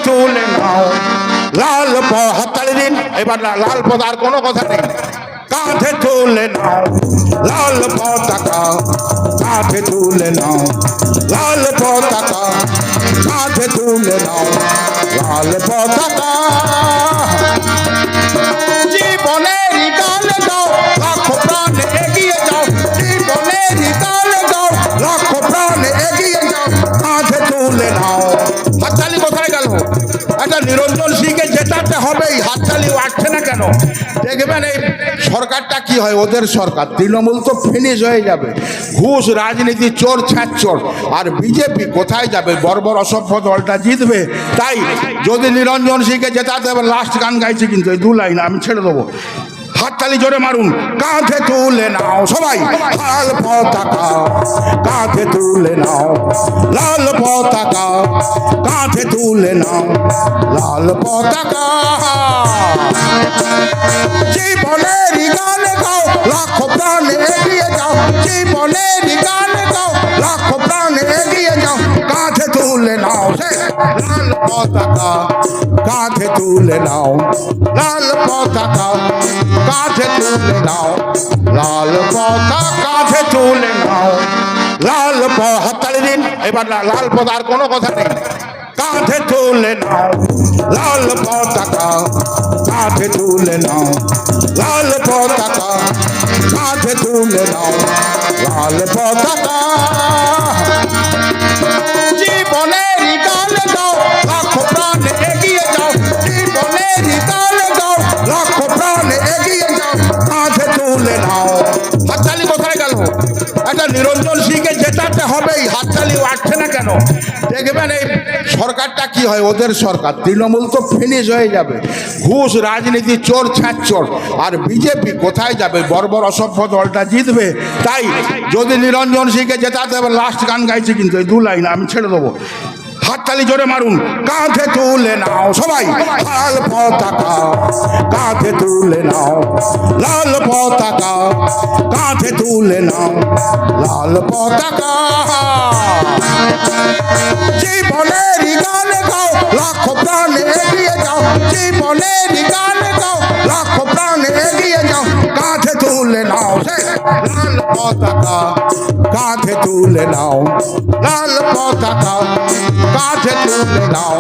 তুলে নাও লাল হাততালি দিন। এবার লাল পতাকা, আর কোনো কথা নেই। কাঁধে তুলে নাও লাল পতাকা, কাঁধে তুলে নাও লাল পতাকা, কাঁধে তুলে নাও লাল পতাকা। জীবনের গান গাও, লাখো প্রাণ এগিয়ে যাও। জীবনের গান গাও, লাখো প্রাণ এগিয়ে যাও। কাঁধে তুলে নাও। হাততালি কোথায় গেল? একটা নিরঞ্জন সিংকে জেতাতে হবেই, হাততালি আসছে না কেন? দেখবেন এই সরকারটা কি হয়, ওদের সরকার। তৃণমূল তো ফিনিশ হয়ে যাবে, ঘুষ রাজনীতি, চোর ছাচ্চোর। আর বিজেপি কোথায় যাবে? বর্বর অসভ্য দলটা জিতবে। তাই যদি নিরঞ্জন সিংকে জেতাতে হবে, লাস্ট গান গাইছি কিন্তু এই 2 লাইন, আমি ছেড়ে দেবো। হাততালি জোরে মারুন। কাঁধে তুলে নাও সবাই লাল পতাকা, কাঁধে তুলে নাও লাল পতাকা, কাঁধে তুলে নাও লাল পতাকা। জীবনের গান গাও, লাখো প্রাণ এগিয়ে যাও। জীবনের গান গাও, লাখো প্রাণ এগিয়ে যাও। কাঁধে তুলে নাও লাল পতাকা, কাঁধে তুলে নাও লাল পতাকা, কাঁধে তুলে নাও লাল পতাকা, কাঁধে তুলে নাও লাল হাততালি দিন। এবার লাল পতাকা, আর কোনো কথা নেই। কাঁধে তুলে নাও লাল পতাকা, কাঁধে তুলে নাও লাল পতাকা, কাঁধে তুলে নাও লাল পতাকা। জীবনের গান গাও, লাখো প্রাণ এগিয়ে যাও। জীবনের গান গাও, লাখো প্রাণ এগিয়ে যাও। কাঁধে তুলে নাও। হাততালি কোথায় গেল? একটা নিরঞ্জন সিংকে জেতাতে হবেই, হাততালি আসছে না কেন? দেখবেন এই সরকারটা কি হয়, ওদের সরকার। তৃণমূল তো ফিনিশ হয়ে যাবে, ঘুষ রাজনীতি, চোর ছাচ্চোর। আর বিজেপি কোথায় যাবে? বর্বর অসভ্য দলটা জিতবে। তাই যদি নিরঞ্জন সিংকে জেতাতে হবে, লাস্ট গান গাইছি কিন্তু এই 2 লাইন, আমি ছেড়ে দেবো। হাততালি জোরে মারুন। কাঁধে তুলে নাও সবাই লাল পতাকা, কাঁধে তুলে নাও লাল পতাকা, কাঁধে তুলে নাও লাল পতাকা। জীবনের গান গাও, লাখো প্রাণ এগিয়ে যাও। জীবনের গান গাও, লাখো প্রাণ এগিয়ে যাও। কাঁধে তুলে নাও লাল পতাকা, কাঁধে তুলে নাও লাল পতাকা, কাঁধে তুলে নাও